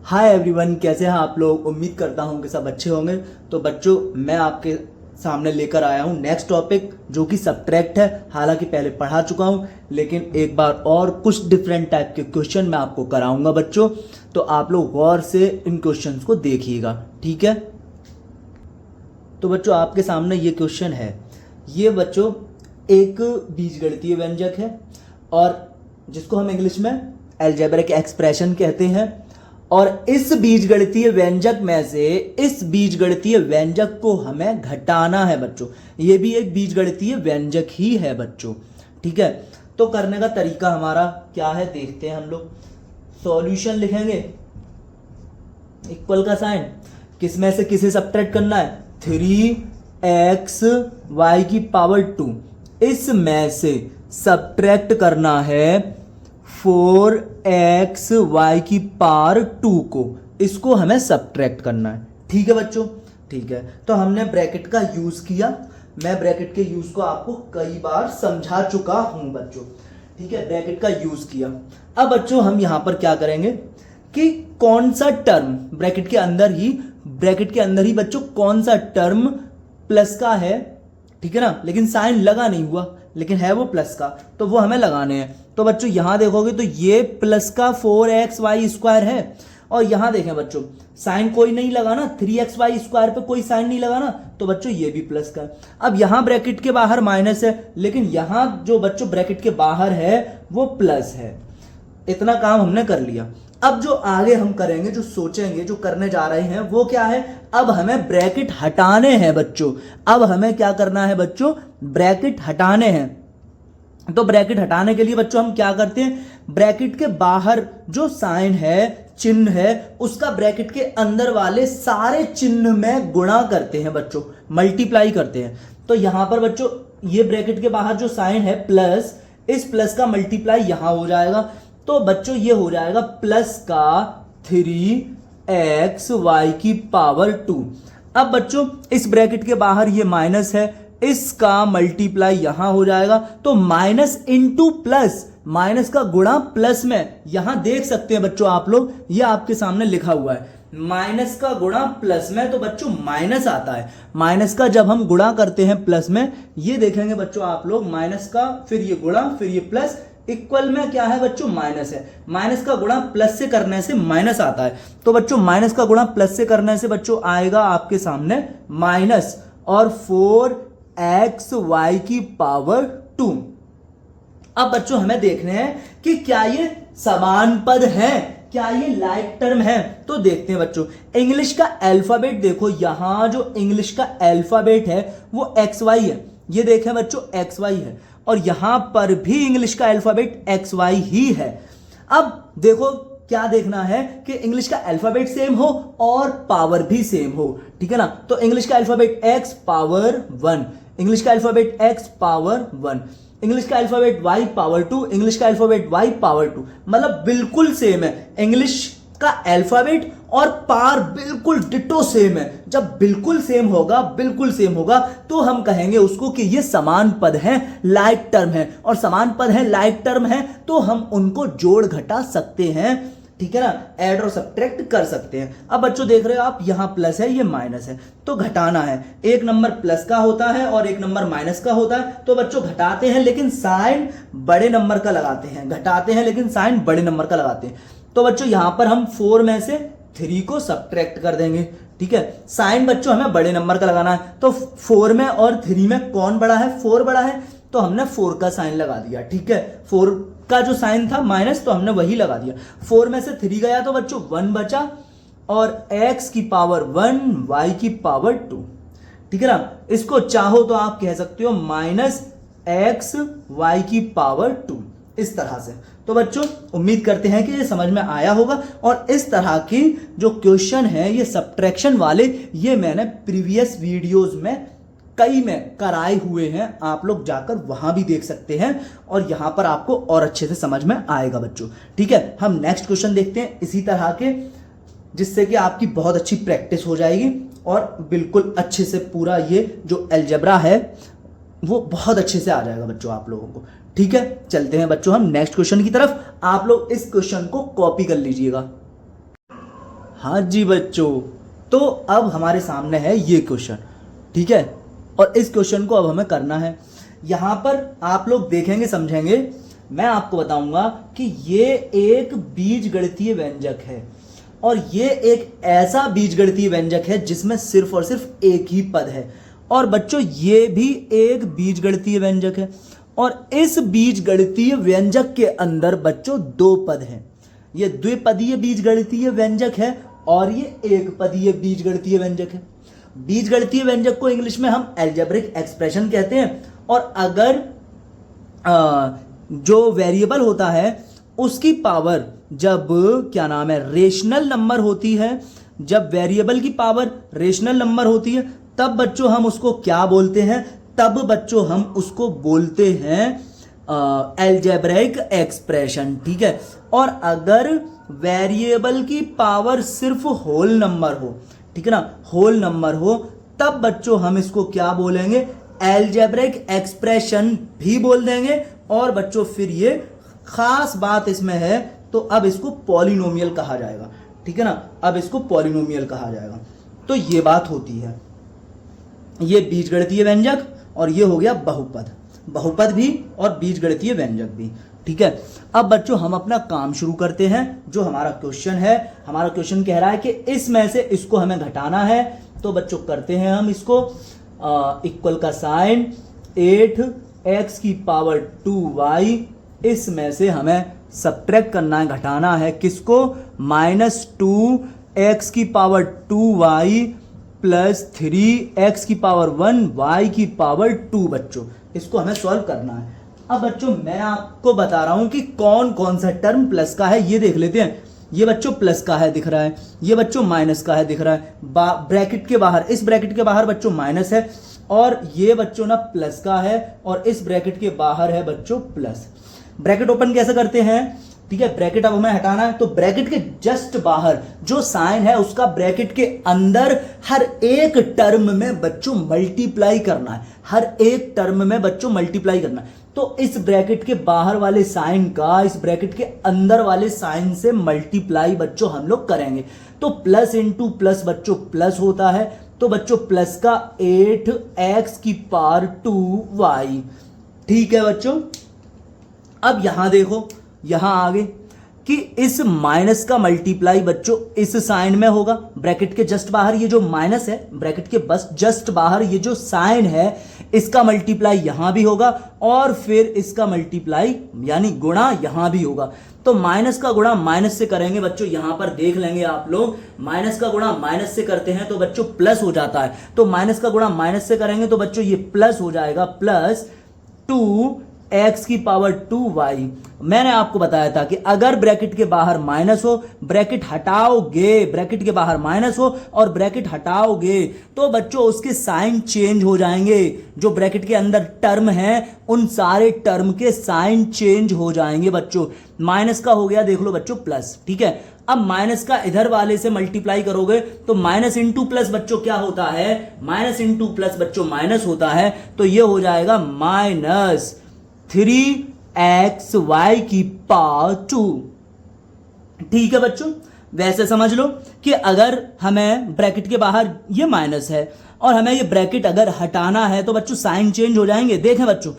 Hi everyone, कैसे हैं आप लोग। उम्मीद करता हूं कि सब अच्छे होंगे। तो बच्चों, मैं आपके सामने लेकर आया हूं नेक्स्ट टॉपिक जो कि सब्ट्रैक्ट है। हालांकि पहले पढ़ा चुका हूं, लेकिन एक बार और कुछ डिफरेंट टाइप के क्वेश्चन मैं आपको कराऊंगा बच्चों। तो आप लोग गौर से इन क्वेश्चंस को देखिएगा, ठीक है। तो बच्चों, आपके सामने ये क्वेश्चन है। ये बच्चों एक बीजगणितीय व्यंजक है और जिसको हम इंग्लिश में अलजेब्रिक एक्सप्रेशन कहते हैं। और इस बीजगणितीय व्यंजक में से इस बीजगणितीय व्यंजक को हमें घटाना है बच्चों। ये भी एक बीजगणितीय व्यंजक ही है बच्चों, ठीक है। तो करने का तरीका हमारा क्या है, देखते हैं हम लोग। सॉल्यूशन लिखेंगे, इक्वल का साइन, किसमें से किसे सब्ट्रैक्ट करना है, 3xy की पावर 2, इसमें से सब्ट्रैक्ट करना है 4xy की पावर 2 को। इसको हमें सब्ट्रैक्ट करना है, ठीक है बच्चों, ठीक है। तो हमने ब्रैकेट का यूज किया। मैं ब्रैकेट के यूज को आपको कई बार समझा चुका हूं बच्चों, ठीक है। ब्रैकेट का यूज किया। अब बच्चों हम यहां पर क्या करेंगे कि कौन सा टर्म ब्रैकेट के अंदर ही बच्चों कौन सा टर्म प्लस का है, ठीक है ना। लेकिन साइन लगा नहीं हुआ, लेकिन है वो प्लस का, तो वो हमें लगाने हैं। तो बच्चों यहां देखोगे तो ये प्लस का 4xy स्क्वायर है। और यहां देखें बच्चों, साइन कोई नहीं लगा ना, 3xy स्क्वायर पे कोई साइन नहीं लगा ना, तो बच्चों ये भी प्लस का है। अब यहां ब्रैकेट के बाहर माइनस है, लेकिन यहां जो बच्चों ब्रैकेट के बाहर है वो प्लस है। इतना काम हमने कर लिया। अब जो आगे हम करेंगे, जो सोचेंगे, जो करने जा रहे हैं वो क्या है, अब हमें ब्रैकेट हटाने हैं बच्चों। अब हमें क्या करना है बच्चों, ब्रैकेट हटाने हैं। तो ब्रैकेट हटाने के लिए बच्चों हम क्या करते हैं, ब्रैकेट के बाहर जो साइन है, चिन्ह है, उसका ब्रैकेट के अंदर वाले सारे चिन्ह में गुणा करते हैं बच्चों, मल्टीप्लाई करते हैं। तो यहां पर बच्चों ये ब्रैकेट के बाहर जो साइन है प्लस, इस प्लस का मल्टीप्लाई यहां हो जाएगा। तो बच्चों ये हो जाएगा प्लस का 3xy की पावर 2। अब बच्चों इस ब्रैकेट के बाहर ये माइनस है, इसका मल्टीप्लाई यहां हो जाएगा। तो माइनस इंटू प्लस, माइनस का गुणा प्लस में, यहां देख सकते हैं बच्चों आप लोग, ये आपके सामने लिखा हुआ है, माइनस का गुणा प्लस में, तो बच्चों माइनस आता है। माइनस का जब हम गुणा करते हैं प्लस में, ये देखेंगे बच्चों आप लोग, माइनस का फिर ये गुणा फिर ये प्लस, इक्वल में क्या है बच्चों, माइनस है। माइनस का गुणा प्लस से करने से माइनस आता है। तो बच्चों माइनस का गुणा प्लस से करने से बच्चों आएगा आपके सामने माइनस और 4xy की पावर 2। अब बच्चों हमें देखने हैं कि क्या ये समान पद है, क्या ये लाइक टर्म है। तो देखते हैं बच्चों, इंग्लिश का अल्फाबेट देखो, यहां जो इंग्लिश का अल्फाबेट है वो XY है। ये देखें बच्चों XY है, और यहां पर भी इंग्लिश का अल्फाबेट XY ही है। अब देखो क्या देखना है कि इंग्लिश का अल्फाबेट सेम हो और पावर भी सेम हो, ठीक है ना। तो इंग्लिश का अल्फाबेट x पावर 1, इंग्लिश का अल्फाबेट x पावर 1, इंग्लिश का अल्फाबेट y पावर 2, इंग्लिश का अल्फाबेट y पावर 2, मतलब बिल्कुल सेम है। इंग्लिश का अल्फाबेट और पावर बिल्कुल डिटो सेम है। जब बिल्कुल सेम होगा तो हम कहेंगे उसको कि ये समान पद है, लाइक टर्म है। और समान पद है, लाइक टर्म है, तो हम उनको जोड़ घटा सकते हैं, ठीक है ना, ऐड और सब्ट्रैक्ट कर सकते हैं। अब बच्चों देख रहे हो आप, यहां प्लस है, ये माइनस है, तो घटाना है। एक नंबर प्लस का होता है और एक नंबर माइनस का होता है। तो बच्चों घटाते हैं लेकिन साइन बड़े नंबर का लगाते हैं, घटाते हैं लेकिन साइन बड़े नंबर का लगाते हैं। तो बच्चों यहां पर हम 4 में से 3 को सब्ट्रैक्ट कर देंगे, ठीक है। साइन बच्चों हमें बड़े नंबर का लगाना है, तो 4 में और 3 में कौन बड़ा है, 4 बड़ा है, तो हमने 4 का साइन लगा दिया, ठीक है। 4 का जो साइन था माइनस, तो हमने वही लगा दिया। 4 में से 3 गया तो बच्चों 1 बचा, और x की पावर 1 y की पावर 2, ठीक है ना। इसको चाहो तो आप कह सकते हो माइनस x y की पावर 2, इस तरह से। तो बच्चों उम्मीद करते हैं कि ये समझ में आया होगा। और इस तरह की जो क्वेश्चन है ये सब्ट्रैक्शन वाले, ये मैंने प्रीवियस वीडियोस में कई में कराए हुए हैं, आप लोग जाकर वहां भी देख सकते हैं और यहां पर आपको और अच्छे से समझ में आएगा बच्चों, ठीक है। हम नेक्स्ट क्वेश्चन देखते हैं इसी तरह के, जिससे कि आपकी बहुत अच्छी प्रैक्टिस हो जाएगी और बिल्कुल अच्छे से पूरा ये जो अलजेब्रा है वो बहुत अच्छे से आ जाएगा बच्चों आप लोगों को, ठीक है। चलते हैं बच्चों हम नेक्स्ट क्वेश्चन की तरफ। आप लोग इस क्वेश्चन को कॉपी कर लीजिएगा। हाँ जी बच्चों, तो अब हमारे सामने है ये क्वेश्चन, ठीक है, और इस क्वेश्चन को अब हमें करना है। यहाँ पर आप लोग देखेंगे, समझेंगे, मैं आपको बताऊंगा कि ये एक बीजगणितीय व्यंजक है और ये एक ऐसा बीजगणितीय व्यंजक है जिसमें सिर्फ और सिर्फ एक ही पद है। और बच्चों ये भी एक बीजगणितीय व्यंजक है और इस बीजगणितीय व्यंजक के अंदर बच्चों दो पद हैं। ये द्विपदीय बीजगणितीय व्यंजक है और ये एक पदीय बीजगणितीय व्यंजक है। बीजगणितीय व्यंजक को इंग्लिश में हम अलजेब्रिक एक्सप्रेशन कहते हैं। और अगर जो वेरिएबल होता है उसकी पावर जब क्या नाम है रेशनल नंबर होती है, जब वेरिएबल की पावर रेशनल नंबर होती है, तब बच्चों हम उसको क्या बोलते हैं? तब बच्चों हम उसको बोलते हैं अलजेब्रिक एक्सप्रेशन, ठीक है। और अगर वेरिएबल की पावर सिर्फ होल नंबर हो, ठीक है ना, होल नंबर हो, तब बच्चों हम इसको क्या बोलेंगे? अलजेब्रिक एक्सप्रेशन भी बोल देंगे। और बच्चों फिर ये खास बात इसमें है, तो अब इसको पॉलिनोमियल कहा जाएगा, ठीक है ना, अब इसको पॉलिनोमियल कहा जाएगा। तो ये बात होती है, ये बीजगणितीय व्यंजक और ये हो गया बहुपद, बहुपद भी और बीजगणितीय व्यंजक भी, ठीक है। अब बच्चों हम अपना काम शुरू करते हैं। जो हमारा क्वेश्चन है, हमारा क्वेश्चन कह रहा है कि इसमें से इसको हमें घटाना है। तो बच्चों करते हैं हम इसको, इक्वल का साइन 8x की पावर 2y, इसमें से हमें सब्ट्रैक्ट करना है, घटाना है किसको? -2x की पावर 2y प्लस 3x की पावर 1 y की पावर 2। बच्चों इसको हमें सॉल्व करना है। अब बच्चों मैं आपको बता रहा हूं कि कौन कौन सा टर्म प्लस का है, ये देख लेते हैं। ये बच्चों प्लस का है दिख रहा है, ये बच्चों माइनस का है दिख रहा है, ब्रैकेट के बाहर, इस ब्रैकेट के बाहर बच्चों माइनस है, और ये बच्चों ना प्लस का है, और इस ब्रैकेट के बाहर है बच्चों प्लस। ब्रैकेट ओपन कैसे करते हैं? ठीक है, ब्रैकेट अब हमें हटाना है, तो ब्रैकेट के जस्ट बाहर जो साइन है उसका ब्रैकेट के अंदर हर एक टर्म में बच्चों मल्टीप्लाई करना है, हर एक टर्म में बच्चों मल्टीप्लाई करना है। तो इस ब्रैकेट के बाहर वाले साइन का इस ब्रैकेट के अंदर वाले साइन से मल्टीप्लाई बच्चों हम लोग करेंगे। तो प्लस इंटू प्लस बच्चों प्लस होता है, तो बच्चों प्लस का 8x की पावर 2y, ठीक है बच्चों। अब यहां देखो, यहां आगे कि इस माइनस का मल्टीप्लाई बच्चों इस साइन में होगा, ब्रैकेट के जस्ट बाहर ये जो माइनस है, ब्रैकेट के बस जस्ट बाहर ये जो साइन है इसका मल्टीप्लाई यहां भी होगा, और फिर इसका मल्टीप्लाई यानी गुणा यहां भी होगा। तो माइनस का गुणा माइनस से करेंगे बच्चों, यहां पर देख लेंगे आप लोग, माइनस का गुणा माइनस से करते हैं तो बच्चों प्लस हो जाता है। तो माइनस का गुणा माइनस से करेंगे तो बच्चों ये प्लस हो जाएगा, प्लस 2x की पावर 2y। मैंने आपको बताया था कि अगर ब्रैकेट के बाहर माइनस हो, ब्रैकेट हटाओगे, ब्रैकेट के बाहर माइनस हो और ब्रैकेट हटाओगे तो बच्चों उसके साइन चेंज हो जाएंगे। जो ब्रैकेट के अंदर टर्म है उन सारे टर्म के साइन चेंज हो जाएंगे बच्चों। माइनस का हो गया देख लो बच्चों प्लस, ठीक है। अब माइनस का इधर वाले से मल्टीप्लाई करोगे तो माइनस इंटू प्लस बच्चों क्या होता है? माइनस इंटू प्लस बच्चों माइनस होता है, तो ये हो जाएगा -3xy की पावर 2, ठीक है बच्चों। वैसे समझ लो कि अगर हमें ब्रैकेट के बाहर ये माइनस है और हमें ये ब्रैकेट अगर हटाना है तो बच्चों साइन चेंज हो जाएंगे। देखें बच्चों,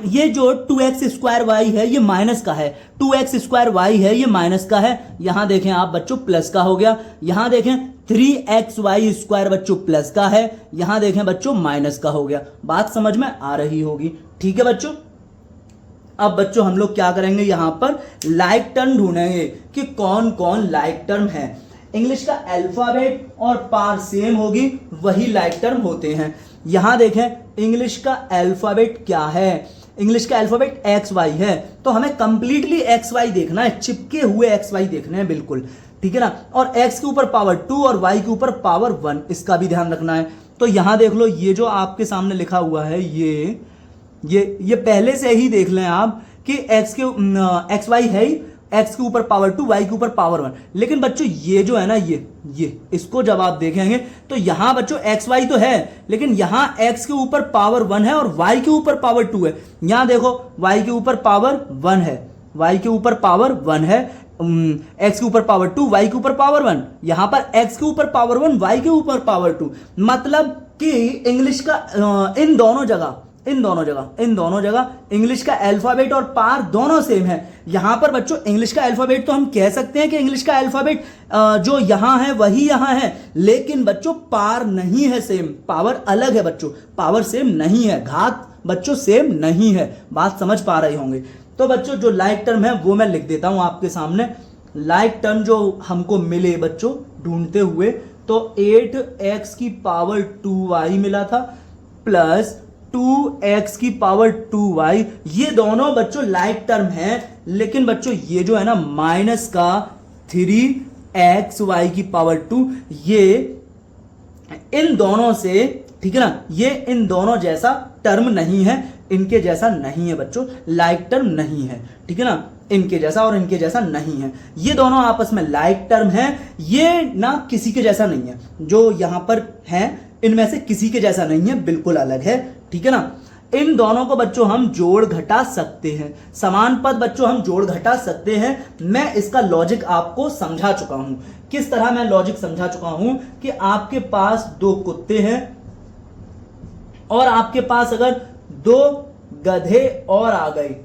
ये जो 2x² है ये माइनस का है, 2x² है ये माइनस का है। यहां देखें आप बच्चों प्लस का हो गया, यहां देखें 3xy² बच्चों प्लस का है, यहां देखें बच्चों माइनस का हो गया। बात समझ में आ रही होगी, ठीक है बच्चों। अब बच्चों हम लोग क्या करेंगे, यहां पर लाइक टर्म ढूंढेंगे कि कौन कौन लाइक टर्म है। इंग्लिश का अल्फाबेट और पार सेम होगी वही लाइक टर्म होते हैं। यहां देखें इंग्लिश का अल्फाबेट क्या है, इंग्लिश का अल्फाबेट XY है, तो हमें कंप्लीटली XY देखना है, चिपके हुए XY देखने हैं बिल्कुल, ठीक है ना। और X के ऊपर पावर 2 और Y के ऊपर पावर 1, इसका भी ध्यान रखना है। तो यहां देख लो, ये जो आपके सामने लिखा हुआ है ये पहले से ही देख लें आप कि XY है ही, X के ऊपर पावर 2, Y के ऊपर पावर 1। लेकिन बच्चों ये जो है ना ये इसको जब आप देखेंगे तो यहां बच्चों XY तो है, लेकिन यहां X के ऊपर पावर 1 है और Y के ऊपर पावर 2 है। यहां देखो Y के ऊपर पावर 1 है, Y के ऊपर पावर 1 है, एक्स के ऊपर पावर 2 वाई के ऊपर पावर 1, यहां पर एक्स के ऊपर पावर 1 वाई के ऊपर पावर 2, मतलब कि इंग्लिश का इन दोनों जगह इंग्लिश का अल्फाबेट और पार दोनों सेम है। यहां पर बच्चों इंग्लिश का अल्फाबेट तो हम कह सकते हैं कि इंग्लिश का अल्फाबेट जो यहां है वही यहां है, लेकिन बच्चों पार नहीं है सेम, पावर अलग है बच्चों, पावर सेम नहीं है, घात बच्चों सेम नहीं है। बात समझ पा रहे होंगे। तो बच्चों जो लाइक टर्म है वो मैं लिख देता हूं आपके सामने। लाइक टर्म जो हमको मिले बच्चों ढूंढते हुए, तो 8x की पावर 2y मिला था प्लस 2x की पावर 2y, ये दोनों बच्चों लाइक टर्म है। लेकिन बच्चों ये जो है ना माइनस का 3xy की पावर 2, ये इन दोनों से, ठीक है ना, ये इन दोनों जैसा टर्म नहीं है, इनके जैसा नहीं है बच्चों, लाइक टर्म नहीं है, ठीक है ना, इनके जैसा और इनके जैसा नहीं है। ये दोनों आपस में लाइक टर्म है, ये ना किसी के जैसा नहीं है, जो यहां पर है इनमें से किसी के जैसा नहीं है, बिल्कुल अलग है, ठीक है ना। इन दोनों को बच्चों हम जोड़ घटा सकते हैं, समान पद बच्चों हम जोड़ घटा सकते हैं। मैं इसका लॉजिक आपको समझा चुका हूं। किस तरह मैं लॉजिक समझा चुका हूं कि आपके पास 2 कुत्ते हैं और आपके पास अगर 2 गधे और आ गए,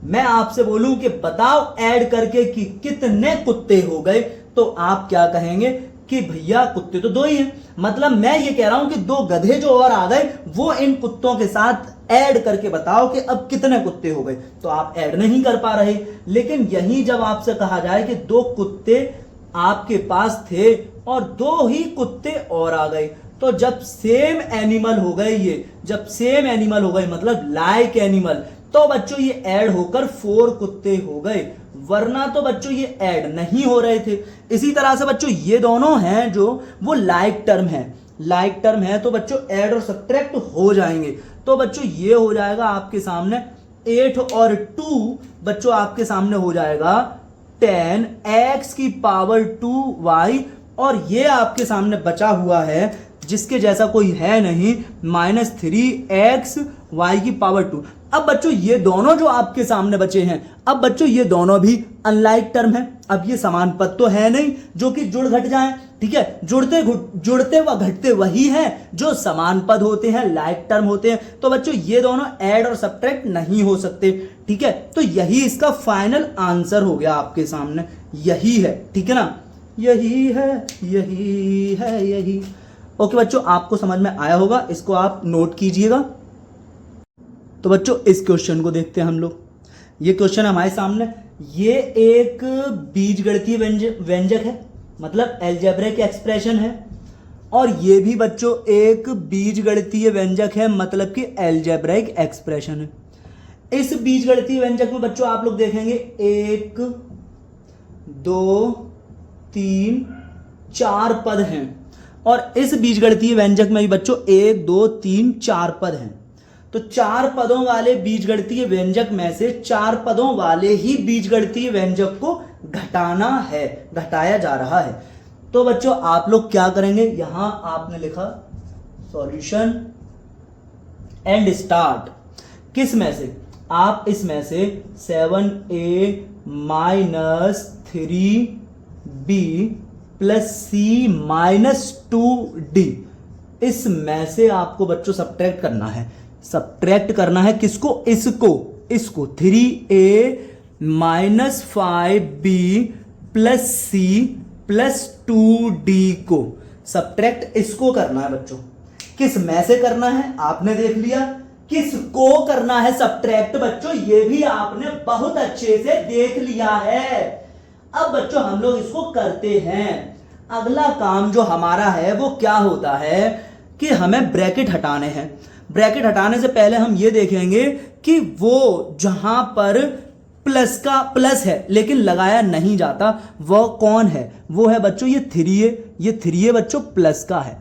मैं आपसे बोलूं कि बताओ ऐड करके कि कितने कुत्ते हो गए, तो आप क्या कहेंगे कि भैया कुत्ते तो 2 ही हैं। मतलब मैं ये कह रहा हूं कि 2 गधे जो और आ गए वो इन कुत्तों के साथ ऐड करके बताओ कि अब कितने कुत्ते हो गए, तो आप ऐड नहीं कर पा रहे। लेकिन यही जब आपसे कहा जाए कि 2 कुत्ते आपके पास थे और 2 ही कुत्ते और आ गए, तो जब सेम एनिमल हो गए, ये जब सेम एनिमल हो गए मतलब लाइक एनिमल, तो बच्चों ये ऐड होकर 4 कुत्ते हो गए, वरना तो बच्चों ये ऐड नहीं हो रहे थे। इसी तरह से बच्चों ये दोनों हैं जो वो लाइक टर्म है, लाइक टर्म है, तो बच्चों ऐड और सब्ट्रैक्ट हो जाएंगे। तो बच्चों ये हो जाएगा आपके सामने 8 और 2 बच्चों आपके सामने हो जाएगा 10x की पावर 2y, और ये आपके सामने बचा हुआ है जिसके जैसा कोई है नहीं, -3xy की पावर 2। अब बच्चों ये दोनों जो आपके सामने बचे हैं, अब बच्चों ये दोनों भी अनलाइक टर्म है। अब ये समान पद तो है नहीं जो कि जुड़ घट जाएं, ठीक है, जुड़ते व घटते वही हैं जो समान पद होते हैं, लाइक टर्म होते हैं। तो बच्चों ये दोनों ऐड और सब्ट्रैक्ट नहीं हो सकते, ठीक है। तो यही इसका फाइनल आंसर हो गया आपके सामने, यही है, ठीक है ना, यही है, यही है, यही। ओके बच्चों, आपको समझ में आया होगा, इसको आप नोट कीजिएगा। तो बच्चों इस क्वेश्चन को देखते हैं हम लोग। ये क्वेश्चन हमारे सामने, ये एक बीजगणितीय व्यंजक है, मतलब अलजेब्रिक एक्सप्रेशन है, और ये भी बच्चों एक बीजगणितीय व्यंजक है, मतलब कि अलजेब्रिक एक्सप्रेशन है। इस बीजगणितीय व्यंजक में बच्चों आप लोग देखेंगे 1 2 3 4 पद हैं, और इस बीजगणितीय व्यंजक में भी बच्चों 1 2 3 4 पद हैं। तो 4 पदों वाले बीजगणितीय व्यंजक में से 4 पदों वाले ही बीजगणितीय व्यंजक को घटाना है, घटाया जा रहा है। तो बच्चों आप लोग क्या करेंगे, यहां आपने लिखा सॉल्यूशन एंड स्टार्ट। किस में से, आप इसमें से 7a minus 3b plus c minus 2d, इसमें से आपको बच्चों सब्ट्रैक्ट करना है। सब्ट्रैक्ट करना है किसको, इसको 3a minus 5b plus c plus 2d को सब्ट्रैक्ट इसको करना है बच्चों। किस में से करना है आपने देख लिया, किसको करना है सब्ट्रैक्ट बच्चों, ये भी आपने बहुत अच्छे से देख लिया है। अब बच्चों हम लोग इसको करते हैं। अगला काम जो हमारा है वो क्या होता है कि हमें ब्रैकेट हटाने हैं। ब्रैकेट हटाने से पहले हम ये देखेंगे कि वो जहां पर प्लस का प्लस है लेकिन लगाया नहीं जाता वो कौन है, वो है बच्चों ये 3a, ये 3a बच्चों प्लस का है,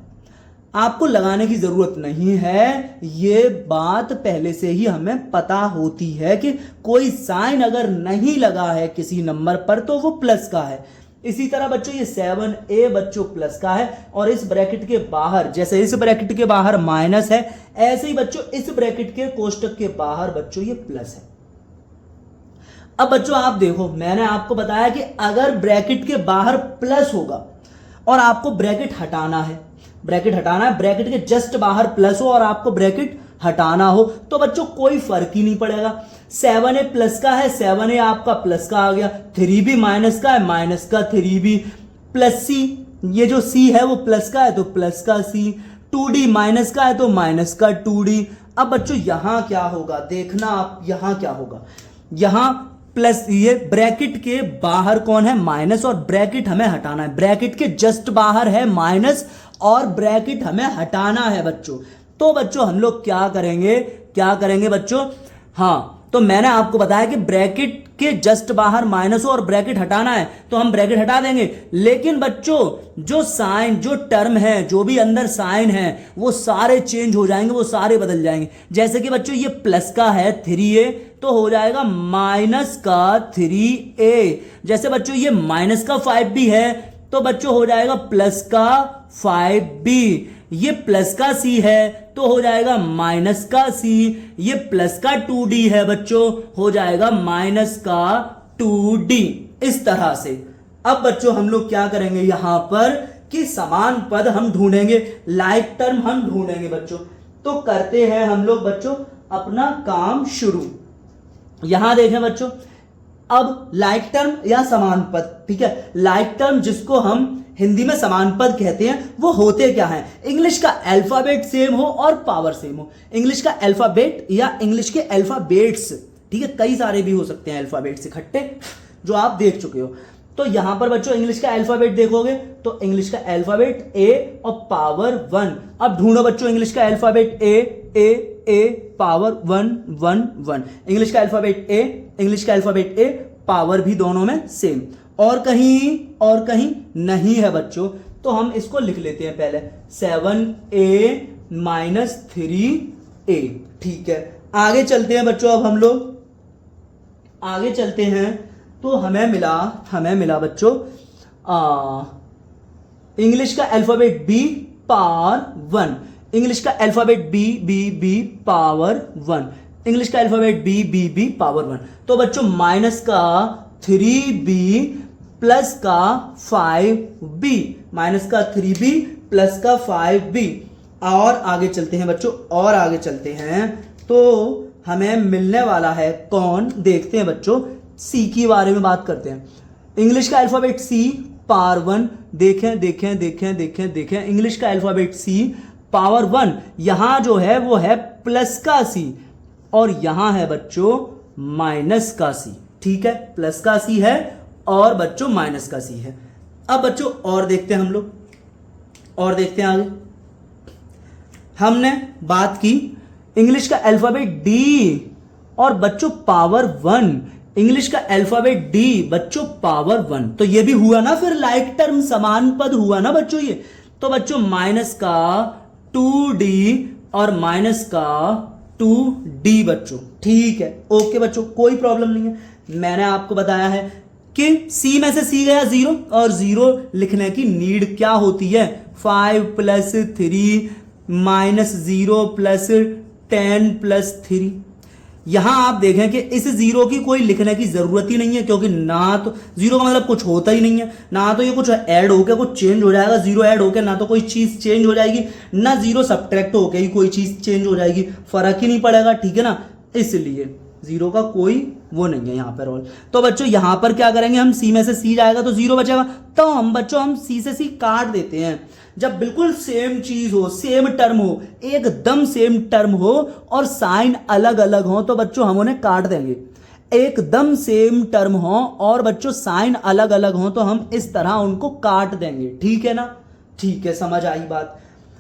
आपको लगाने की जरूरत नहीं है। ये बात पहले से ही हमें पता होती है कि कोई साइन अगर नहीं लगा है किसी नंबर पर तो वो प्लस का है। इसी तरह बच्चों ये 7a बच्चों प्लस का है, और इस ब्रैकेट के बाहर, जैसे इस ब्रैकेट के बाहर माइनस है, ऐसे ही बच्चों इस ब्रैकेट के कोष्टक के बाहर बच्चों ये प्लस है। अब बच्चों आप देखो, मैंने आपको बताया कि अगर ब्रैकेट के बाहर प्लस होगा और आपको ब्रैकेट हटाना है, ब्रैकेट के जस्ट बाहर प्लस हो और आपको ब्रैकेट हटाना हो, तो बच्चों कोई फर्क ही नहीं पड़ेगा। 7a प्लस का है, 7a आपका प्लस का आ गया, 3b माइनस का है, माइनस का 3b, प्लस c, ये जो c है वो प्लस का है तो प्लस का c, 2d माइनस का है तो माइनस का 2d। अब बच्चों यहां क्या होगा, देखना आप यहां क्या होगा, यहां प्लस, ये ब्रैकेट के बाहर कौन है, माइनस, और ब्रैकेट हमें हटाना है, ब्रैकेट के जस्ट बाहर है माइनस और ब्रैकेट हमें हटाना है बच्चों। तो बच्चों हम लोग क्या करेंगे बच्चों, हाँ तो मैंने आपको बताया कि ब्रैकेट के जस्ट बाहर माइनस हो और ब्रैकेट हटाना है तो हम ब्रैकेट हटा देंगे, लेकिन बच्चों जो साइन, जो टर्म है, जो भी अंदर साइन है वो सारे चेंज हो जाएंगे, वो सारे बदल जाएंगे। जैसे कि बच्चों ये प्लस का है 3a तो हो जाएगा माइनस का 3a, जैसे बच्चों ये माइनस का 5b है तो बच्चों हो जाएगा प्लस का 5b, ये प्लस का c है तो हो जाएगा माइनस का c, ये प्लस का 2d है बच्चों, हो जाएगा माइनस का 2d, इस तरह से। अब बच्चों हम लोग क्या करेंगे यहां पर कि समान पद हम ढूंढेंगे, लाइक टर्म हम ढूंढेंगे बच्चों। तो करते हैं हम लोग बच्चों अपना काम शुरू। यहां देखें बच्चों, अब लाइक टर्म या समान पद, ठीक है, लाइक टर्म जिसको हम हिंदी में समान पद कहते हैं वो होते क्या हैं, इंग्लिश का अल्फाबेट सेम हो और पावर सेम हो, इंग्लिश का अल्फाबेट या इंग्लिश के अल्फाबेट्स, ठीक है, कई सारे भी हो सकते हैं अल्फाबेट्स इकट्ठे जो आप देख चुके हो। तो यहां पर बच्चों इंग्लिश का अल्फाबेट देखोगे तो इंग्लिश का अल्फाबेट ए और पावर 1। अब ढूंढो बच्चों इंग्लिश का अल्फाबेट ए पावर 1 इंग्लिश का अल्फाबेट ए पावर भी दोनों में सेम, और कहीं नहीं है बच्चों, तो हम इसको लिख लेते हैं पहले 7a माइनस 3a, ठीक है। आगे चलते हैं बच्चों, अब हम लोग आगे चलते हैं तो हमें मिला बच्चों इंग्लिश का अल्फाबेट b पावर 1, इंग्लिश का अल्फाबेट b पावर 1, इंग्लिश का अल्फाबेट b पावर 1। तो बच्चों माइनस का 3b प्लस का 5b, माइनस का 3b प्लस का 5b। और आगे चलते हैं बच्चों, और आगे चलते हैं तो हमें मिलने वाला है कौन, देखते हैं बच्चों, c की बारे में बात करते हैं। इंग्लिश का अल्फाबेट c पावर 1, देखें इंग्लिश का अल्फाबेट c पावर 1, यहां जो है वो है प्लस का c और यहां है बच्चों माइनस का c, ठीक है, प्लस का c है और बच्चों माइनस का c है। अब बच्चों और देखते हैं हम लोग, और देखते हैं आगे। हमने बात की इंग्लिश का अल्फाबेट d और बच्चों पावर 1, इंग्लिश का अल्फाबेट d बच्चों पावर 1, तो ये भी हुआ ना, फिर लाइक टर्म समान पद हुआ ना बच्चों ये। तो बच्चों माइनस का 2d और माइनस का 2d बच्चों, ठीक है, ओके बच्चों, कोई प्रॉब्लम नहीं है। मैंने आपको बताया है कि c में से c गया 0 और 0 लिखने की नीड क्या होती है, 5 प्लस 3 माइनस 0 प्लस 10 प्लस 3। यहां आप देखें कि इस 0 की कोई लिखने की जरूरत ही नहीं है, क्योंकि ना तो 0 का मतलब कुछ होता ही नहीं है, ना तो ये कुछ ऐड होकर कुछ चेंज हो जाएगा, 0 ऐड होकर ना तो कोई चीज चेंज हो जाएगी, ना 0 सब्ट्रैक्ट होकर ही कोई चीज चेंज हो जाएगी, फर्क ही नहीं पड़ेगा, ठीक है ना, इसलिए 0 का कोई वो नहीं है यहाँ पर रोल। तो बच्चों यहाँ पर क्या करेंगे हम, c में से c जाएगा तो 0 बचेगा, तो हम बच्चों हम c से c काट देते हैं। जब बिल्कुल सेम चीज हो, सेम टर्म हो, एकदम सेम टर्म हो और साइन अलग अलग हो तो बच्चों हम उन्हें काट देंगे। एकदम सेम टर्म हो और बच्चों साइन अलग अलग हो तो हम इस तरह उनको काट देंगे, ठीक है ना, ठीक है, समझ आई बात।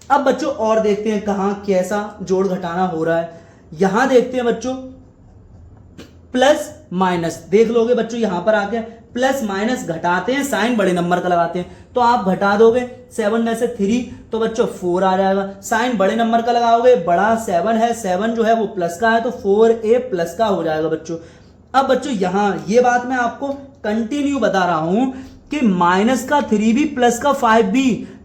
अब बच्चों और देखते हैं कहां कैसा जोड़ घटाना हो रहा है। यहां देखते हैं बच्चों प्लस माइनस, देख लोगे बच्चों यहां पर आके प्लस माइनस घटाते हैं, साइन बड़े नंबर का लगाते हैं, तो आप घटा दोगे 7 में से 3 तो बच्चों 4 आ जाएगा, साइन बड़े नंबर का लगाओगे, बड़ा 7 है, 7 जो है वो प्लस का है तो 4a प्लस का हो जाएगा बच्चों। अब बच्चों यहां ये बात मैं आपको कंटिन्यू बता रहा हूं कि माइनस का 3b प्लस का 5b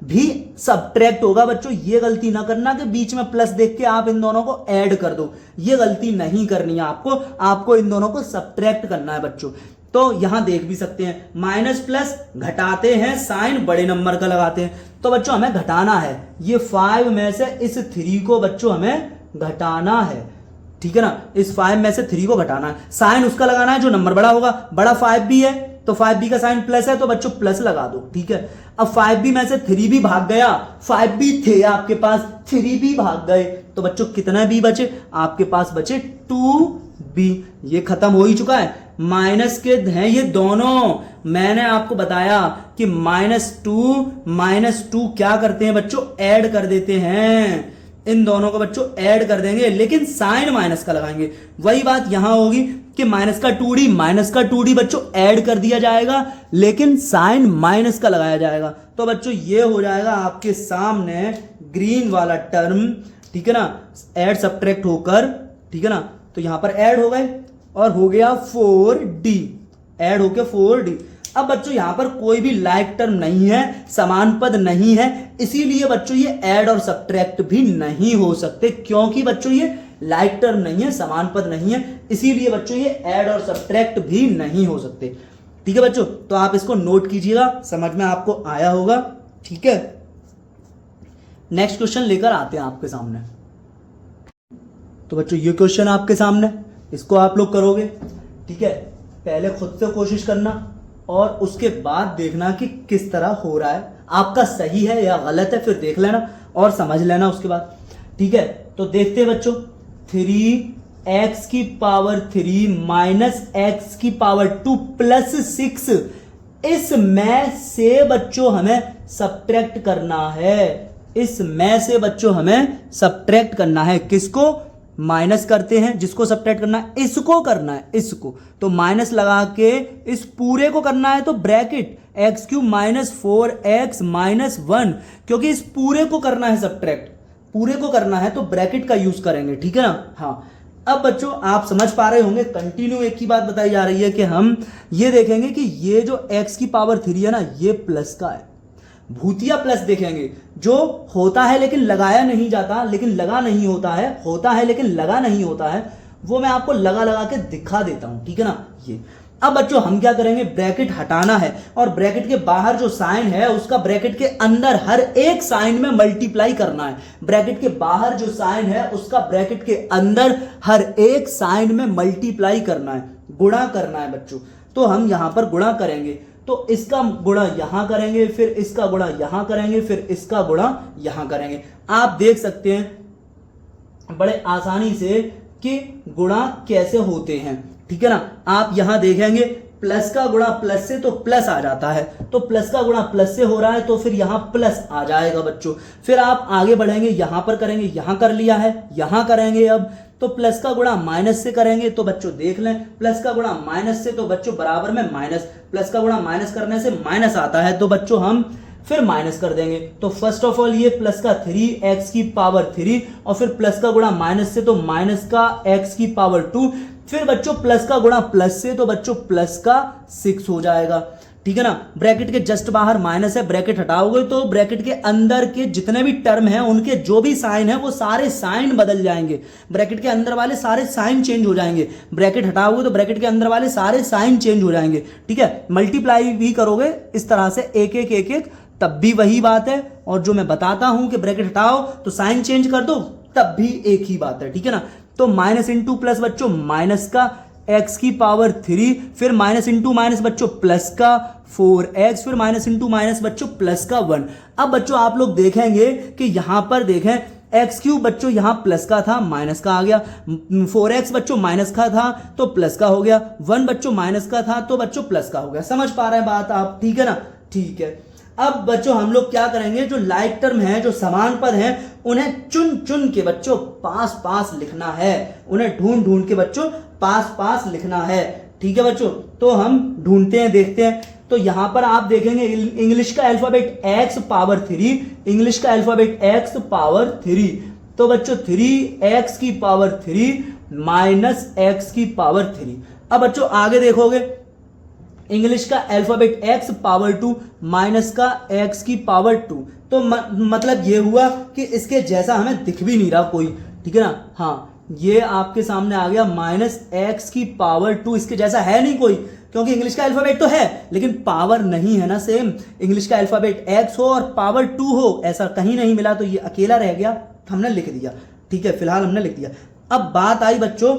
भी सब्ट्रैक्ट होगा बच्चों। ये गलती ना करना कि बीच में प्लस देख के आप इन दोनों को ऐड कर दो, ये गलती नहीं करनी है आपको इन दोनों को सब्ट्रैक्ट करना है बच्चों। तो यहां देख भी सकते हैं माइनस प्लस घटाते हैं, साइन बड़े नंबर का लगाते हैं। तो बच्चों हमें घटाना है, ये 5 में से इस 3 को बच्चों हमें घटाना है, ठीक है ना। इस 5 में से 3 को घटाना है, साइन उसका लगाना है जो नंबर बड़ा होगा। बड़ा 5b है तो 5b का साइन प्लस है तो बच्चों प्लस लगा दो, ठीक है। अब 5b में से 3b भाग गया, 5b थे आपके पास, 3b भाग गए तो बच्चों कितना b बचे, आपके पास बचे 2b। ये खत्म हो ही चुका है। माइनस के हैं ये दोनों, मैंने आपको बताया कि -2 क्या करते हैं बच्चों, ऐड कर देते हैं। इन दोनों को बच्चों ऐड कर देंगे, लेकिन साइन माइनस का लगाएंगे। वही बात यहां होगी कि माइनस का 2d बच्चों ऐड कर दिया जाएगा, लेकिन साइन माइनस का लगाया जाएगा। तो बच्चों ये हो जाएगा आपके सामने ग्रीन वाला टर्म, ठीक है ना, ऐड सब्ट्रैक्ट होकर, ठीक है ना। तो यहां पर ऐड हो गए और हो गया 4d, ऐड होके 4d। अब बच्चों यहां पर कोई भी लाइक टर्म नहीं है, समान पद नहीं है, इसीलिए बच्चों ये ऐड और सब्ट्रैक्ट भी नहीं हो सकते, क्योंकि बच्चों ये लाइक टर्म नहीं है, समान पद नहीं है, इसीलिए बच्चों ये ऐड और सब्ट्रैक्ट भी नहीं हो सकते, ठीक है बच्चों। तो आप इसको नोट कीजिएगा, समझ में आपको आया होगा, ठीक है। नेक्स्ट क्वेश्चन लेकर आते हैं आपके सामने। तो बच्चों ये क्वेश्चन आपके सामने, इसको आप लोग करोगे, ठीक है। पहले खुद से कोशिश करना और उसके बाद देखना कि किस तरह हो रहा है, आपका सही है या गलत है, फिर देख लेना और समझ लेना उसके बाद, ठीक है। तो देखते हैं बच्चों, 3x की पावर 3 माइनस x की पावर 2 प्लस 6, इसमें से बच्चों हमें सब्ट्रैक्ट करना है, इसमें से बच्चों हमें सब्ट्रैक्ट करना है। किसको माइनस करते हैं, जिसको सब्ट्रैक्ट करना है इसको करना है, इसको। तो माइनस लगा के इस पूरे को करना है, तो bracket x³ minus 4x minus 1, क्योंकि इस पूरे को करना है सब्ट्रैक्ट, पूरे को करना है तो ब्रैकेट का यूज करेंगे, ठीक है ना। हाँ, अब बच्चों आप समझ पा रहे होंगे, कंटिन्यू एक ही बात बताई जा रही है कि हम ये देखेंगे कि ये जो x की पावर 3 है ना, ये प्लस का है, भूतिया प्लस देखेंगे, जो होता है लेकिन लगाया नहीं जाता, लेकिन लगा नहीं होता है, होता है लेकिन लगा नहीं होता है, वो मैं आपको लगा लगा के दिखा देता हूं, ठीक है ना। ये अब बच्चों हम क्या करेंगे, ब्रैकेट हटाना है और ब्रैकेट के बाहर जो साइन है उसका ब्रैकेट के अंदर हर एक साइन में मल्टीप्लाई करना है। ब्रैकेट के बाहर जो साइन है उसका ब्रैकेट के अंदर हर एक साइन में मल्टीप्लाई करना है, गुणा करना है बच्चों। तो हम यहां पर गुणा करेंगे, तो इसका गुणा यहां करेंगे, फिर इसका गुणा यहां करेंगे, फिर इसका गुणा यहां करेंगे। आप देख सकते हैं बड़े आसानी से कि गुणा कैसे होते हैं, ठीक है ना। आप यहां देखेंगे प्लस का गुणा प्लस से तो प्लस आ जाता है, तो प्लस का गुणा प्लस से हो रहा है तो फिर यहां प्लस आ जाएगा बच्चों। फिर आप आगे बढ़ेंगे, यहां पर करेंगे, यहां कर लिया है, यहां करेंगे अब, तो प्लस का गुणा माइनस से करेंगे, तो बच्चों देख लें, प्लस का गुणा माइनस से तो बच्चों बराबर में माइनस, प्लस का गुणा माइनस करने से माइनस आता है, तो बच्चों हम फिर माइनस कर देंगे। तो फर्स्ट ऑफ ऑल ये प्लस का 3x की पावर 3 और फिर प्लस का गुणा माइनस से तो माइनस का x की पावर 2, फिर बच्चों प्लस का गुणा प्लस से तो बच्चों प्लस का 6 हो जाएगा, ठीक है ना। ब्रैकेट के जस्ट बाहर माइनस है, ब्रैकेट हटाओगे तो ब्रैकेट के अंदर के जितने भी टर्म हैं उनके जो भी साइन है वो सारे साइन बदल जाएंगे, ब्रैकेट के अंदर वाले सारे साइन चेंज हो जाएंगे। ब्रैकेट हटाओगे तो ब्रैकेट के अंदर वाले सारे साइन चेंज हो जाएंगे, ठीक है। मल्टीप्लाई भी करोगे इस तरह से एक एक तब भी वही बात है, और जो मैं बताता हूं कि ब्रैकेट हटाओ तो साइन चेंज कर दो, तब भी एक ही बात है, ठीक है ना। तो माइनस इंटू प्लस बच्चों माइनस का x की पावर 3, फिर माइनस इंटू माइनस बच्चों प्लस का 4x, फिर माइनस इंटू माइनस बच्चों प्लस का 1। अब बच्चों आप लोग देखेंगे कि यहां पर देखें x³ बच्चों यहां प्लस का था, माइनस का आ गया, 4x बच्चों माइनस का था तो प्लस का हो गया, 1 बच्चों माइनस का था तो बच्चों प्लस का हो गया। समझ पा रहे हैं बात आप, ठीक है ना, ठीक है। अब बच्चों हम लोग क्या करेंगे, जो लाइक टर्म है, जो समान पद हैं, उन्हें चुन चुन के बच्चों पास पास लिखना है, उन्हें ढूंढ ढूंढ के बच्चों पास पास लिखना है, ठीक है बच्चों। तो हम ढूंढते हैं, देखते हैं। तो यहां पर आप देखेंगे इंग्लिश का अल्फाबेट x पावर 3, इंग्लिश का अल्फाबेट x पावर 3, तो बच्चों 3x की पावर 3 माइनस x की पावर 3। अब बच्चों आगे देखोगे इंग्लिश का अल्फाबेट x पावर 2 माइनस का x की पावर 2। तो मतलब ये हुआ कि इसके जैसा हमें दिख भी नहीं रहा कोई, ठीक है ना। हाँ, ये आपके सामने आ गया माइनस एक्स की पावर 2, इसके जैसा है नहीं कोई, क्योंकि इंग्लिश का अल्फाबेट तो है लेकिन पावर नहीं है ना सेम। इंग्लिश का अल्फाबेट x हो और पावर 2 हो, ऐसा कहीं नहीं मिला, तो ये अकेला रह गया, हमने लिख दिया, ठीक है, फिलहाल हमने लिख दिया। अब बात आई बच्चों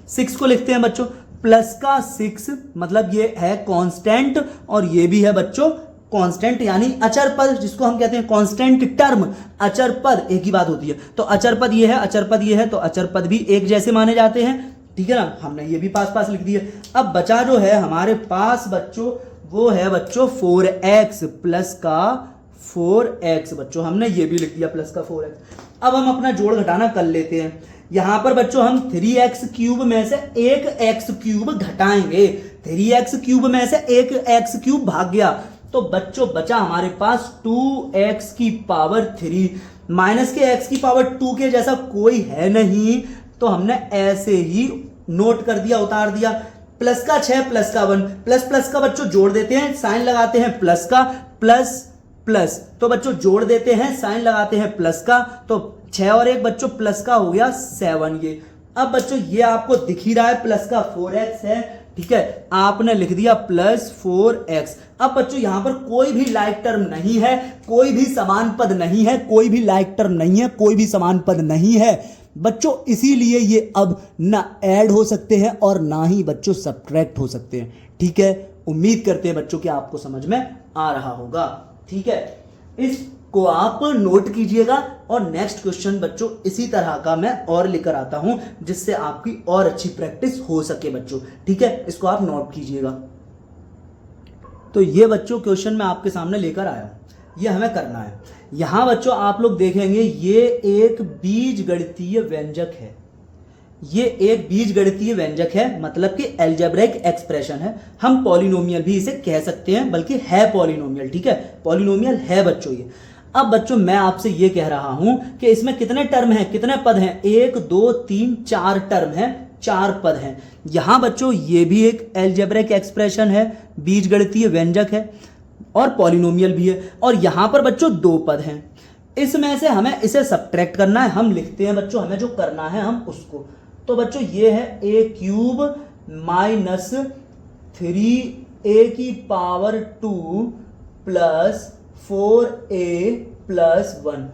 6 को लिखते हैं बच्चों। प्लस का 6 मतलब ये है कांस्टेंट और ये भी है बच्चों कांस्टेंट, यानी अचर पद, जिसको हम कहते हैं कांस्टेंट टर्म। अचर पद एक ही बात होती है, तो अचर पद ये है, अचर पद ये है, तो अचर पद भी एक जैसे माने जाते हैं, ठीक है ना। हमने ये भी पास लिख दिया। अब बचा जो है हमारे पास बच्चों, वो है बच्चों 4x प्लस का 4x बच्चों, हमने ये भी लिख दिया प्लस का 4x। अब हम अपना जोड़ घटाना कर लेते हैं। यहां पर बच्चों हम 3x क्यूब में से एक x क्यूब घटाएंगे, 3x क्यूब में से एक x क्यूब भाग गया, तो बच्चों बचा हमारे पास 2x की पावर 3 माइनस के x की पावर 2 के जैसा कोई है नहीं, तो हमने ऐसे ही नोट कर दिया, उतार दिया। प्लस का 6 प्लस का 1, प्लस का बच्चों जोड़ देते हैं, साइन लगाते हैं प्लस का, प्लस तो बच्चों जोड़ देते हैं, साइन लगाते हैं प्लस का, तो 6 और 1 बच्चों प्लस का हो गया 7 ये। अब बच्चों ये आपको दिख ही रहा है प्लस का 4x है, ठीक है, आपने लिख दिया प्लस 4x। अब बच्चों यहां पर कोई भी लाइक टर्म नहीं है, कोई भी समान पद नहीं है, कोई भी लाइक टर्म नहीं है, कोई भी समान पद नहीं है बच्चों, इसीलिए ये अब ना ऐड हो सकते हैं और ना ही बच्चों सब्ट्रैक्ट हो सकते हैं, ठीक है। उम्मीद करते हैं बच्चों कि आपको समझ में आ रहा होगा, ठीक है। इसको आप नोट कीजिएगा और नेक्स्ट क्वेश्चन बच्चों इसी तरह का मैं और लेकर आता हूं, जिससे आपकी और अच्छी प्रैक्टिस हो सके बच्चों, ठीक है। इसको आप नोट कीजिएगा। तो ये बच्चों क्वेश्चन मैं आपके सामने लेकर आया हूं, ये हमें करना है। यहां बच्चों आप लोग देखेंगे ये एक बीजगणितीय व्यंजक है, ये एक बीजगणितीय व्यंजक है, मतलब कि अलजेब्रिक एक्सप्रेशन है। हम पॉलिनोमियल भी इसे कह सकते हैं, बल्कि है पॉलिनोमियल, ठीक है, पॉलिनोमियल है बच्चों ये। अब बच्चों मैं आपसे ये कह रहा हूं कि इसमें कितने टर्म हैं, कितने पद हैं, 1 2 3 4 टर्म हैं, 4 पद हैं। यहां बच्चों ये भी एक अलजेब्रिक एक्सप्रेशन है, बीजगणितीय व्यंजक है और पॉलिनोमियल भी है, और यहां पर बच्चों 2 पद हैं। इसमें से हमें इसे सब्ट्रैक्ट करना है, हम लिखते हैं बच्चों हमें जो करना है हम उसको। तो बच्चों ये है a क्यूब माइनस 3a की पावर 2 प्लस 4a प्लस 1।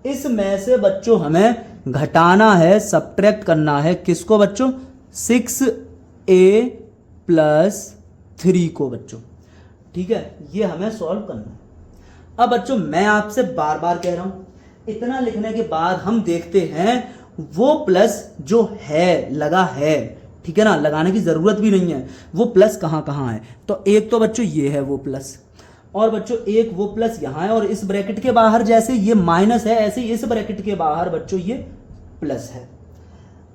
इसमें से बच्चों हमें घटाना है, सब्ट्रैक्ट करना है, किसको बच्चों, 6a प्लस 3 को बच्चों, ठीक है। ये हमें सॉल्व करना है। अब बच्चों मैं आपसे बार बार कह रहा हूं, इतना लिखने के बाद हम देखते हैं वो प्लस जो है लगा है, ठीक है ना, लगाने की जरूरत भी नहीं है, वो प्लस कहां कहां है। तो एक तो बच्चों ये है वो प्लस, और बच्चों एक वो प्लस यहां है, और इस ब्रैकेट के बाहर जैसे ये माइनस है ऐसे इस ब्रैकेट के बाहर बच्चों ये प्लस है।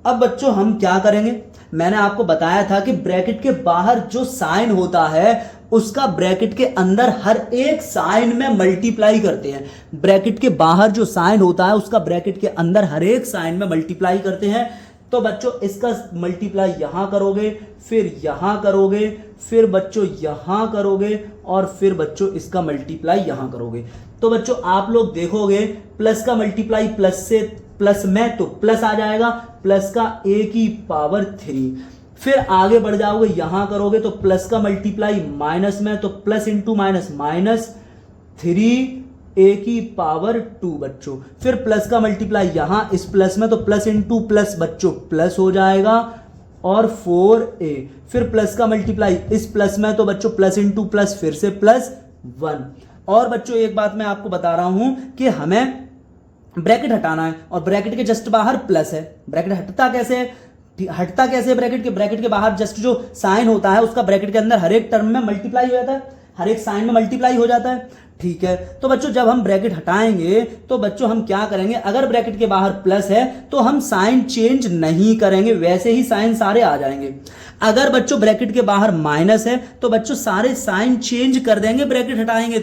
अब बच्चों हम क्या करेंगे, मैंने आपको बताया था कि ब्रैकेट के बाहर जो साइन होता है उसका ब्रैकेट के अंदर हर एक साइन में मल्टीप्लाई करते हैं। ब्रैकेट के बाहर जो साइन होता है उसका ब्रैकेट के अंदर हर एक साइन में मल्टीप्लाई करते हैं। तो बच्चों इसका मल्टीप्लाई यहां करोगे, फिर यहां करोगे, फिर बच्चों यहां करोगे, और फिर बच्चों इसका मल्टीप्लाई यहां करोगे। तो बच्चों आप लोग देखोगे प्लस का मल्टीप्लाई प्लस से प्लस में तो प्लस आ जाएगा, प्लस का a की पावर 3। फिर आगे बढ़ जाओगे यहां करोगे तो प्लस का मल्टीप्लाई माइनस में तो plus into minus minus 3a की पावर 2 बच्चों। फिर प्लस का मल्टीप्लाई यहां इस प्लस में तो प्लस इंटू प्लस बच्चों प्लस हो जाएगा, और 4a। फिर प्लस का मल्टीप्लाई इस प्लस में तो बच्चों प्लस इंटू प्लस फिर से प्लस 1। और बच्चों एक बात मैं आपको बता रहा हूं कि हमें ब्रैकेट हटाना है, और ब्रैकेट के जस्ट बाहर प्लस है। ब्रैकेट हटता कैसे ब्रैकेट के बाहर जस्ट जो साइन होता है उसका ब्रैकेट के अंदर हर एक टर्म में मल्टीप्लाई हो जाता है, हर एक साइन में मल्टीप्लाई हो जाता है, ठीक है, तो बच्चों जब हम ब्रैकेट हटाएंगे तो बच्चों हम क्या करेंगे, अगर ब्रैकेट के बाहर प्लस है तो हम साइन चेंज नहीं करेंगे, वैसे ही साइन सारे आ जाएंगे। अगर बच्चों ब्रैकेट के बाहर माइनस है तो बच्चों सारे साइन चेंज कर देंगे, ब्रैकेट हटाएंगे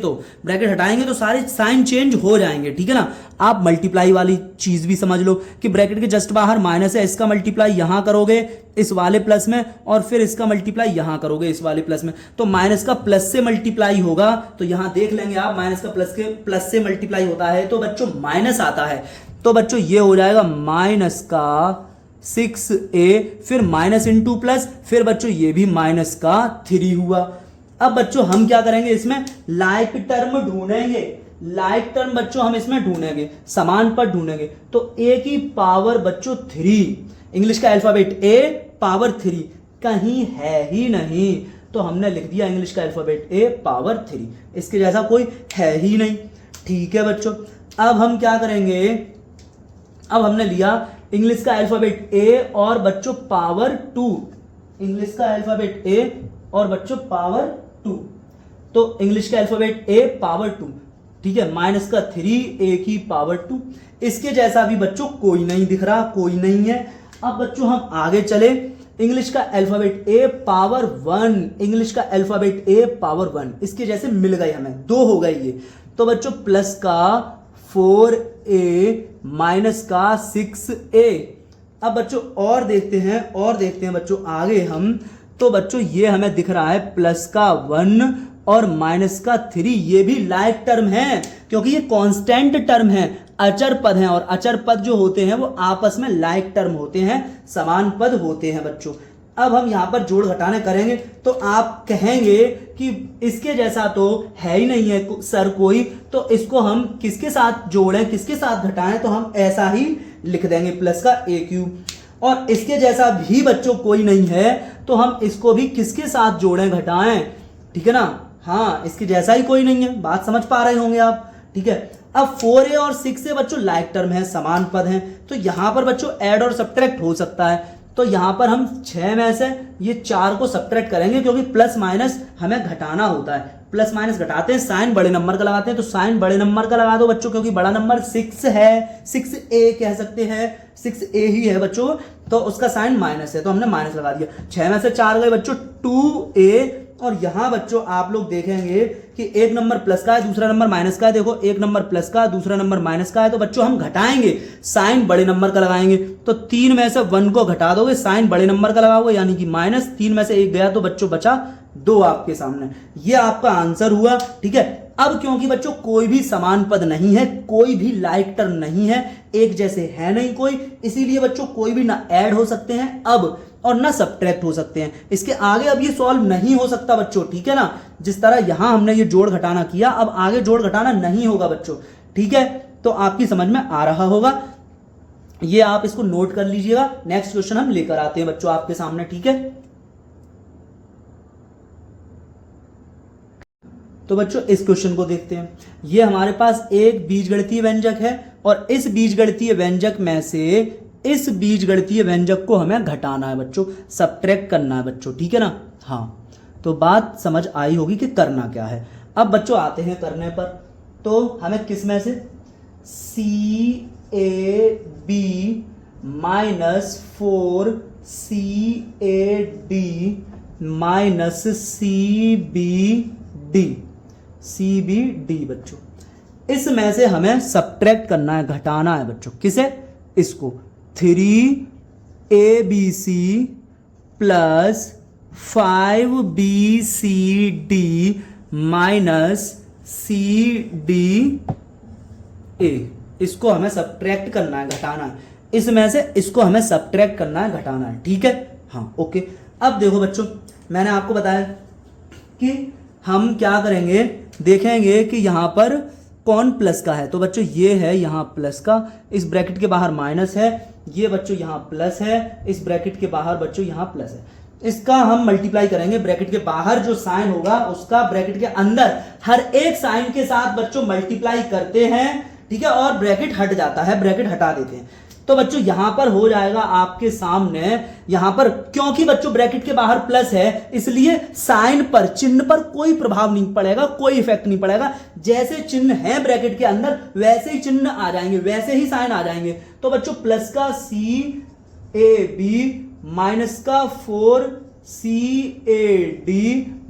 तो सारे साइन चेंज हो जाएंगे, ठीक है ना। आप मल्टीप्लाई वाली चीज भी समझ लो कि ब्रैकेट के जस्ट बाहर माइनस है, इसका मल्टीप्लाई यहां करोगे इस वाले प्लस में, और फिर इसका मल्टीप्लाई यहां करोगे इस वाले प्लस में, तो माइनस का प्लस से मल्टीप्लाई होगा। तो यहां देख लेंगे आप, माइनस का प्लस से मल्टीप्लाई होता है तो बच्चों माइनस आता है, तो बच्चों ये हो जाएगा माइनस का 6a, फिर माइनस इंटू प्लस, फिर बच्चों ये भी माइनस का 3 हुआ। अब बच्चों हम क्या करेंगे, इसमें लाइक टर्म ढूंढेंगे, लाइक टर्म बच्चों हम इसमें ढूंढेंगे, समान पद ढूंढेंगे। तो a की पावर बच्चों 3, इंग्लिश का अल्फाबेट a पावर 3 कहीं है ही नहीं, तो हमने लिख दिया इंग्लिश का अल्फाबेट a पावर 3, इसके जैसा कोई है ही नहीं। ठीक है बच्चों, अब हम क्या करेंगे, अब हमने लिया इंग्लिश का अल्फाबेट a और बच्चों पावर 2, इंग्लिश का अल्फाबेट a और बच्चों पावर 2, तो इंग्लिश का अल्फाबेट a पावर 2, ठीक है, माइनस का 3 a की पावर 2, इसके जैसा भी बच्चों कोई नहीं दिख रहा, कोई नहीं है। अब बच्चों हम आगे चले, इंग्लिश का अल्फाबेट a पावर 1, इंग्लिश का अल्फाबेट a पावर 1, इसके जैसे मिल गए हमें, 2 हो गए ये। तो बच्चों प्लस का 4a माइनस का 6a। अब बच्चों और देखते हैं बच्चों आगे हम, तो बच्चों ये हमें दिख रहा है प्लस का 1 और माइनस का 3, ये भी लाइक टर्म है क्योंकि ये कांस्टेंट टर्म है, अचर पद हैं, और अचर पद जो होते हैं वो आपस में लाइक टर्म होते हैं, समान पद होते हैं बच्चों। अब हम यहां पर जोड़ घटाने करेंगे तो आप कहेंगे कि इसके जैसा तो है ही नहीं है सर कोई, तो इसको हम किसके साथ जोड़ें, किसके साथ घटाएं, तो हम ऐसा ही लिख देंगे प्लस का a क्यूब। और इसके जैसा भी बच्चों कोई नहीं है तो हम इसको भी किसके साथ जोड़ें, घटाएं, ठीक है ना। हाँ, इसके जैसा ही कोई नहीं है, बात समझ पा रहे होंगे आप, ठीक है। अब 4a और 6a बच्चों लाइक टर्म है, समान पद हैं, तो यहां पर बच्चों ऐड और सब्ट्रैक्ट हो सकता है। तो यहां पर हम 6 में से ये 4 को सब्ट्रैक्ट करेंगे क्योंकि प्लस माइनस हमें घटाना होता है, प्लस माइनस घटाते हैं, साइन बड़े नंबर का लगाते हैं, तो साइन बड़े नंबर का लगा दो बच्चों, क्योंकि बड़ा नंबर 6 है, 6a कह सकते हैं, 6a ही है बच्चों, तो उसका साइन माइनस है, तो हमने माइनस लगा दिया। 6 में से 4 गए बच्चों 2a, और यहां बच्चों आप लोग देखेंगे कि एक नंबर प्लस का है, दूसरा नंबर माइनस का है, देखो एक नंबर प्लस का, दूसरा नंबर माइनस का है, तो बच्चों हम घटाएंगे, साइन बड़े नंबर का लगाएंगे, तो 3 में से 1 को घटा दोगे, साइन बड़े नंबर का लगाओगे, यानी कि माइनस, 3 में से 1 गया तो बच्चों बचा 2 आपके सामने, ये आपका आंसर हुआ, ठीक है। अब क्योंकि बच्चों कोई भी समान पद नहीं है, कोई भी लाइक टर्म नहीं है, एक जैसे है नहीं कोई, इसीलिए बच्चों कोई भी ना ऐड हो सकते हैं अब और ना सब्ट्रैक्ट हो सकते हैं, इसके आगे अब ये सॉल्व नहीं हो सकता बच्चों, ठीक है ना। जिस तरह यहां हमने ये जोड़ घटाना किया, अब आगे जोड़ घटाना नहीं होगा बच्चों, ठीक है। तो आपकी समझ में आ रहा होगा, ये आप इसको नोट कर लीजिएगा। नेक्स्ट क्वेश्चन हम लेकर आते हैं बच्चों आपके सामने, ठीक है। तो बच्चों इस क्वेश्चन को देखते हैं। ये हमारे पास एक बीजगणितीय व्यंजक है और इस बीजगणितीय व्यंजक में से इस बीजगणितीय व्यंजक को हमें घटाना है बच्चों, सब्ट्रैक्ट करना है बच्चों, ठीक है ना। हाँ, तो बात समझ आई होगी कि करना क्या है। अब बच्चों आते हैं करने पर, तो हमें किस में से CAB minus 4CAD minus CBD बच्चों, इसमें से हमें सब्ट्रैक्ट करना है, घटाना है बच्चों, किसे, इसको 3ABC plus 5BCD minus CDA, इसको हमें सब्ट्रैक्ट करना है, घटाना है, इसमें से इसको हमें सब्ट्रैक्ट करना है, घटाना है, ठीक है। हाँ ओके। अब देखो बच्चों, मैंने आपको बताया कि हम क्या करेंगे, देखेंगे कि यहां पर कौन प्लस का है, तो बच्चों ये है यहां प्लस का, इस ब्रैकेट के बाहर माइनस है, ये बच्चों यहां प्लस है, इस ब्रैकेट के बाहर बच्चों यहां प्लस है, इसका हम मल्टीप्लाई करेंगे, ब्रैकेट के बाहर जो साइन होगा उसका ब्रैकेट के अंदर हर एक साइन के साथ बच्चों मल्टीप्लाई करते हैं, ठीक है, और ब्रैकेट हट जाता है, ब्रैकेट हटा देते हैं। तो बच्चों यहां पर हो जाएगा आपके सामने, यहां पर क्योंकि बच्चों ब्रैकेट के बाहर प्लस है इसलिए साइन पर, चिन्ह पर कोई प्रभाव नहीं पड़ेगा, कोई इफेक्ट नहीं पड़ेगा। जैसे चिन्ह है ब्रैकेट के अंदर वैसे ही चिन्ह आ जाएंगे, वैसे ही साइन आ जाएंगे। तो बच्चों प्लस का CAB माइनस का 4CAD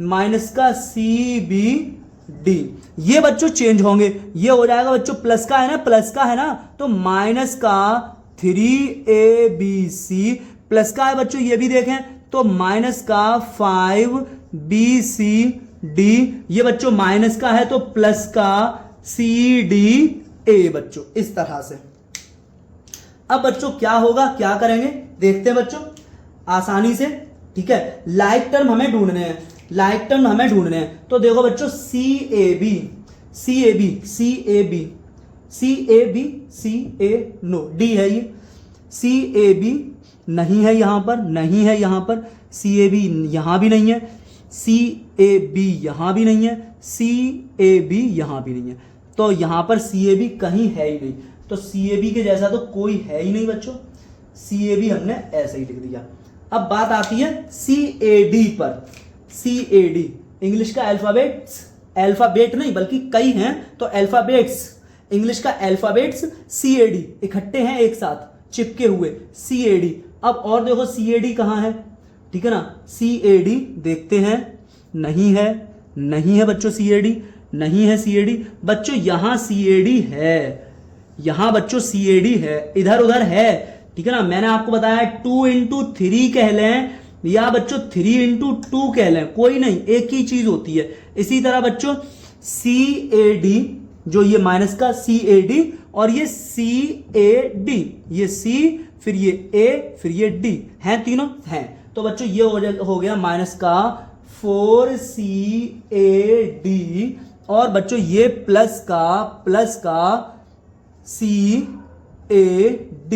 माइनस का CBD, ये बच्चों चेंज होंगे। ये हो जाएगा बच्चों प्लस का है ना, प्लस का है ना, तो माइनस का 3ABC, प्लस का है बच्चों ये भी देखें तो माइनस का 5BCD, ये बच्चों माइनस का है तो प्लस का CDA बच्चों, इस तरह से। अब बच्चों क्या होगा, क्या करेंगे देखते हैं बच्चों आसानी से, ठीक है। लाइक टर्म हमें ढूंढने हैं, लाइक टर्म हमें ढूंढने हैं। तो देखो बच्चों CAB नो D है, ये CAB नहीं है यहां पर, नहीं है यहां पर, CAB यहां भी नहीं है, CAB यहां भी नहीं है, CAB यहां भी नहीं है, तो यहां पर CAB कहीं है ही नहीं। तो CAB के जैसा तो कोई है ही नहीं बच्चों, CAB हमने ऐसे ही लिख दिया। अब बात आती है CAD पर। CAD इंग्लिश का अल्फाबेट्स, अल्फाबेट नहीं बल्कि कई हैं तो अल्फाबेट्स, इंग्लिश का अल्फाबेट्स CAD इकट्ठे हैं एक साथ चिपके हुए CAD। अब और देखो CAD कहां है, ठीक है ना, CAD देखते हैं, नहीं है, नहीं है बच्चों CAD, नहीं है CAD बच्चों, यहां CAD है, यहां बच्चों CAD है, इधर उधर है, ठीक है ना। मैंने आपको बताया 2 into 3 कह लें या बच्चों 3 into 2 कह लें, कोई नहीं, एक ही चीज होती है। इसी तरह बच्चों CAD, जो ये माइनस का CAD और ये CAD, ये C फिर ये A फिर ये D हैं, तीनों हैं। तो बच्चों ये हो गया माइनस का 4CAD और बच्चों ये प्लस का CAD,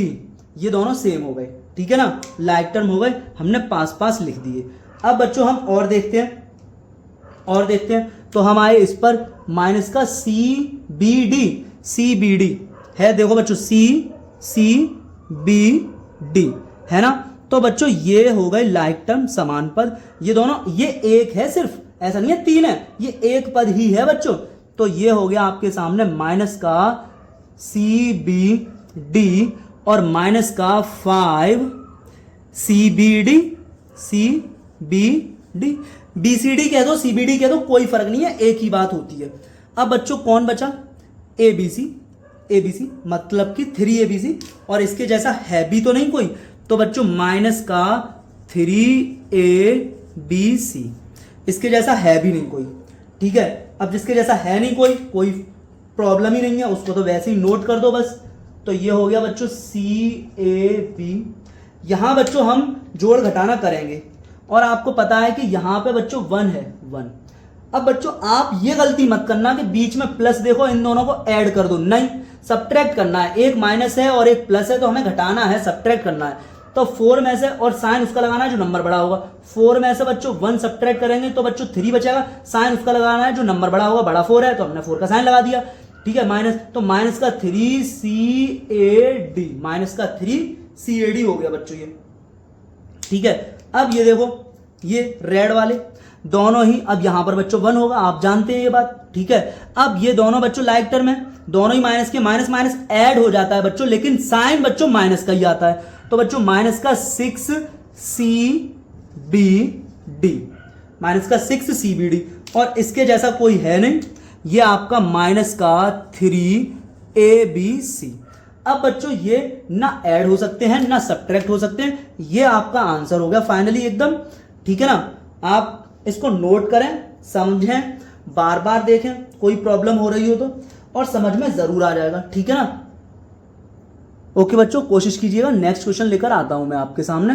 ये दोनों सेम हो गए, ठीक है ना, लाइक टर्म हो गए, हमने पास पास लिख दिए। अब बच्चों हम और देखते हैं, और देखते हैं तो हम आए इस पर माइनस का CBD है, देखो बच्चों CBD है ना। तो बच्चों ये हो गए लाइक टर्म समान पद, ये दोनों, ये एक है सिर्फ, ऐसा नहीं है तीन है, ये एक पद ही है बच्चों। तो ये हो गया आपके सामने माइनस का CBD और माइनस का 5CBD, BCD कह दो CBD कह दो, कोई फर्क नहीं है, एक ही बात होती है। अब बच्चों कौन बचा, ABC मतलब कि 3ABC, और इसके जैसा है भी तो नहीं कोई, तो बच्चों माइनस का 3ABC, इसके जैसा है भी नहीं कोई, ठीक है। अब जिसके जैसा है नहीं कोई प्रॉब्लम ही नहीं है, उसको तो वैसे ही नोट कर दो बस। तो ये हो गया बच्चों CAB। यहां बच्चों हम जोड़ घटाना करेंगे और आपको पता है कि यहां पे बच्चों 1 है, 1। अब बच्चों आप ये गलती मत करना कि बीच में प्लस देखो इन दोनों को ऐड कर दो, नहीं, सब्ट्रैक्ट करना है। एक माइनस है और एक प्लस है तो हमें घटाना है, सब्ट्रैक्ट करना है। तो 4 में से, और साइन उसका लगाना है जो नंबर बड़ा होगा, 4 में से बच्चों 1 सब्ट्रैक्ट करेंगे तो बच्चों 3 बचेगा, साइन उसका लगाना है जो नंबर बड़ा होगा, बड़ा 4 है तो हमने 4 का साइन लगा दिया, ठीक है, माइनस। तो माइनस का 3CAD, माइनस का 3CAD हो गया बच्चों ये, ठीक है। अब ये देखो ये रेड वाले दोनों ही, अब यहां पर बच्चों 1 होगा, आप जानते हैं ये बात, ठीक है। अब ये दोनों बच्चों लाइक टर्म है, दोनों ही माइनस के, माइनस माइनस ऐड हो जाता है बच्चों, लेकिन साइन बच्चों माइनस का ही आता है। तो बच्चों माइनस का 6CBD, माइनस का 6CBD, और इसके जैसा कोई है नहीं, ये आपका माइनस का 3ABC। अब बच्चों ये ना ऐड हो सकते हैं ना सब्ट्रैक्ट हो सकते हैं, ये आपका आंसर हो गया फाइनली एकदम, ठीक है ना। आप इसको नोट करें, समझें, बार बार देखें, कोई प्रॉब्लम हो रही हो तो, और समझ में जरूर आ जाएगा, ठीक है ना। ओके बच्चों, कोशिश कीजिएगा। नेक्स्ट क्वेश्चन लेकर आता हूं मैं आपके सामने।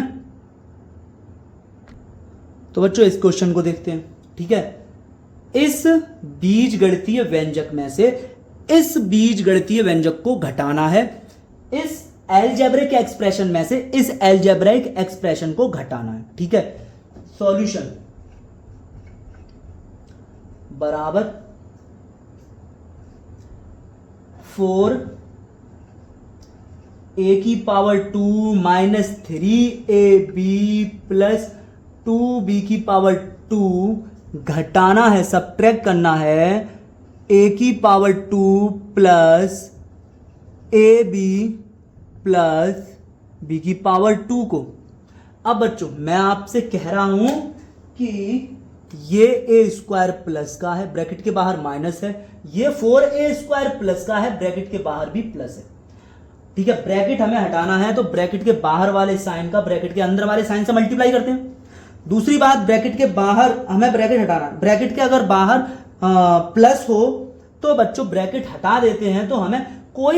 तो बच्चों इस क्वेश्चन को देखते हैं, ठीक है। इस बीजगणितीय व्यंजक में से इस बीजगणितीय व्यंजक को घटाना है, इस अलजेब्रिक एक्सप्रेशन में से इस अलजेब्रिक एक्सप्रेशन को घटाना है, ठीक है। सॉल्यूशन बराबर 4 ए की power 2 minus 3ab plus 2b की पावर 2 घटाना है, सब्ट्रैक्ट करना है ए की power 2 plus ab plus b की पावर 2 को। अब बच्चों मैं आपसे कह रहा हूं कि ये ए स्क्वायर प्लस का है, ब्रैकेट के बाहर माइनस है, ये 4a स्क्वायर प्लस का है, ब्रैकेट के बाहर भी प्लस है। ठीक है, ब्रैकेट हमें हटाना है तो ब्रैकेट के बाहर वाले साइन का ब्रैकेट के अंदर वाले साइन से मल्टीप्लाई करते हैं। दूसरी बात, ब्रैकेट के बाहर हमें ब्रैकेट हटाना, ब्रैकेट के अगर बाहर प्लस हो तो बच्चों ब्रैकेट हटा देते हैं, तो हमें कोई,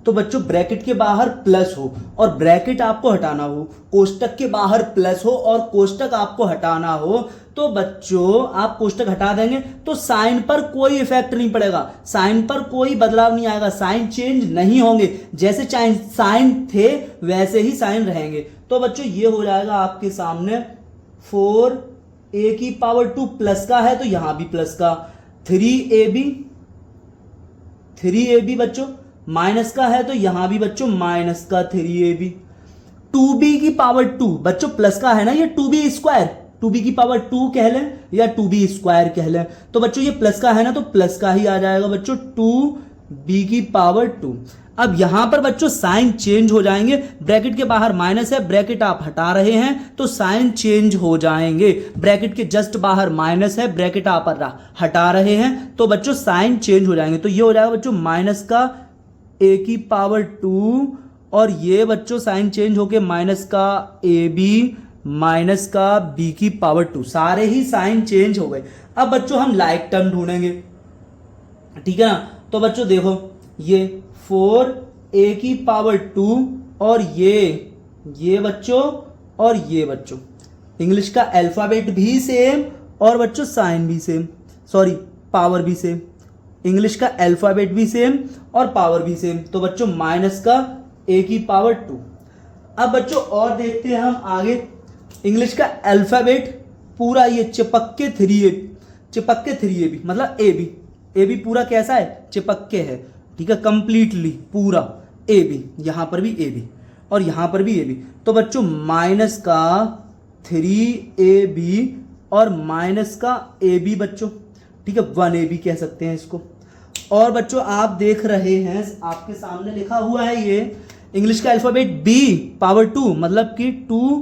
तो बच्चों ब्रैकेट के बाहर प्लस हो और ब्रैकेट आपको हटाना हो, कोष्टक के बाहर प्लस हो और कोष्टक आपको हटाना हो, तो बच्चों आप कोष्टक हटा देंगे तो साइन पर कोई इफेक्ट नहीं पड़ेगा, साइन पर कोई बदलाव नहीं आएगा, साइन चेंज नहीं होंगे, जैसे साइन थे वैसे ही साइन रहेंगे। तो बच्चों ये हो जाएगा आपके सामने 4a की पावर 2 प्लस का है तो यहां भी प्लस का, 3ab बच्चों माइनस का है तो यहां भी बच्चों माइनस का 3ab, 2b की पावर 2 बच्चों प्लस का है ना, ये 2b स्क्वायर, 2b की पावर 2 कह लें या 2b स्क्वायर कह लें, तो बच्चों ये प्लस का है ना तो प्लस का ही आ जाएगा बच्चों 2b की पावर 2। अब यहां पर बच्चों साइन चेंज हो जाएंगे, ब्रैकेट के बाहर माइनस है, ब्रैकेट आप हटा रहे हैं तो साइन चेंज हो जाएंगे, ब्रैकेट के जस्ट बाहर माइनस है, ब्रैकेट आप हटा रहे हैं तो बच्चों साइन चेंज हो जाएंगे। तो ये हो जाएगा बच्चों माइनस का a की पावर 2 और ये बच्चों साइन चेंज होके माइनस का ab माइनस का b की पावर 2, सारे ही साइन चेंज हो गए। अब बच्चों हम लाइक टर्म ढूंढेंगे, ठीक है ना। तो बच्चों देखो ये 4a की पावर 2 और ये बच्चों और ये बच्चों, इंग्लिश का अल्फाबेट भी सेम और बच्चों साइन भी सेम, सॉरी पावर भी सेम, इंग्लिश का अल्फाबेट भी सेम और पावर भी सेम, तो बच्चों माइनस का a की पावर 2। अब बच्चों और देखते हैं हम आगे, इंग्लिश का अल्फाबेट पूरा ये चिपक के 3ab मतलब ab पूरा कैसा है, चिपक के है, ठीक है, कंप्लीटली पूरा ab, यहां पर भी ab और यहां पर भी ab, तो बच्चों माइनस का 3ab और माइनस का ab बच्चों, ठीक है, 1ab कह सकते हैं इसको। और बच्चों आप देख रहे हैं आपके सामने लिखा हुआ है ये इंग्लिश का अल्फाबेट b पावर 2 मतलब कि 2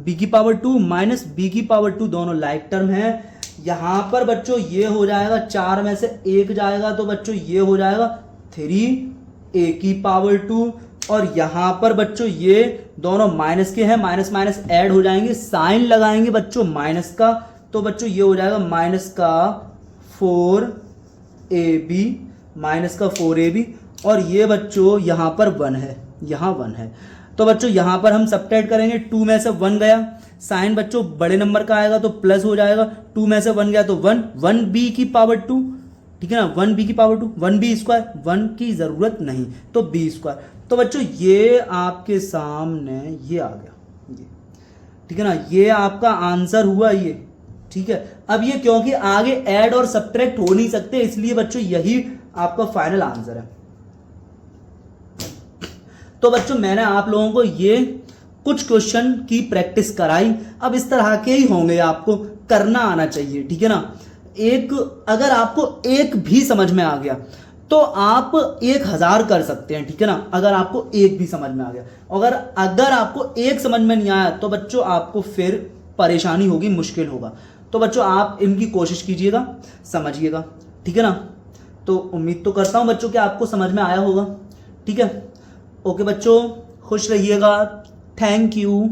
b की पावर 2 माइनस b की पावर 2 दोनों लाइक टर्म है। यहां पर बच्चों ये हो जाएगा 4 में से 1 जाएगा तो बच्चों ये हो जाएगा 3a की पावर 2 और यहां पर बच्चों ये दोनों माइनस के हैं, माइनस माइनस ऐड हो जाएंगे, साइन लगाएंगे बच्चों माइनस का, तो बच्चों ये हो जाएगा माइनस का 4ab माइनस का 4ab और ये बच्चों यहाँ पर 1 है, यहाँ 1 है, तो बच्चों यहाँ पर हम सब्ट्रैक्ट करेंगे, 2 में से 1 गया, साइन बच्चों बड़े नंबर का आएगा तो प्लस हो जाएगा, 2 में से 1 गया तो 1b की पावर 2, ठीक है ना, 1b की पावर 2, 1b स्क्वायर, 1 की जरूरत नहीं तो b स्क्वायर, तो बच्चों ये आपके सामने ये आ गया, ये ठीक है ना, ये आपका आंसर हुआ ये, ठीक है। अब ये क्योंकि आगे ऐड और सब्ट्रैक्ट हो नहीं सकते इसलिए बच्चों यही आपका फाइनल आंसर है। तो बच्चों मैंने आप लोगों को ये कुछ क्वेश्चन की प्रैक्टिस कराई, अब इस तरह के ही होंगे, आपको करना आना चाहिए, ठीक है ना। एक अगर आपको एक भी समझ में आ गया तो आप 1000 कर सकते हैं, ठीक है ना, अगर आपको एक भी समझ में आ गया, अगर आपको एक समझ में नहीं आया तो बच्चों आपको फिर परेशानी होगी, मुश्किल होगा, तो बच्चों आप इनकी कोशिश कीजिएगा, समझिएगा, ठीक है ना। तो उम्मीद तो करता हूं बच्चों कि आपको समझ में आया होगा, ठीक है। ओके बच्चों, खुश रहिएगा, थैंक यू।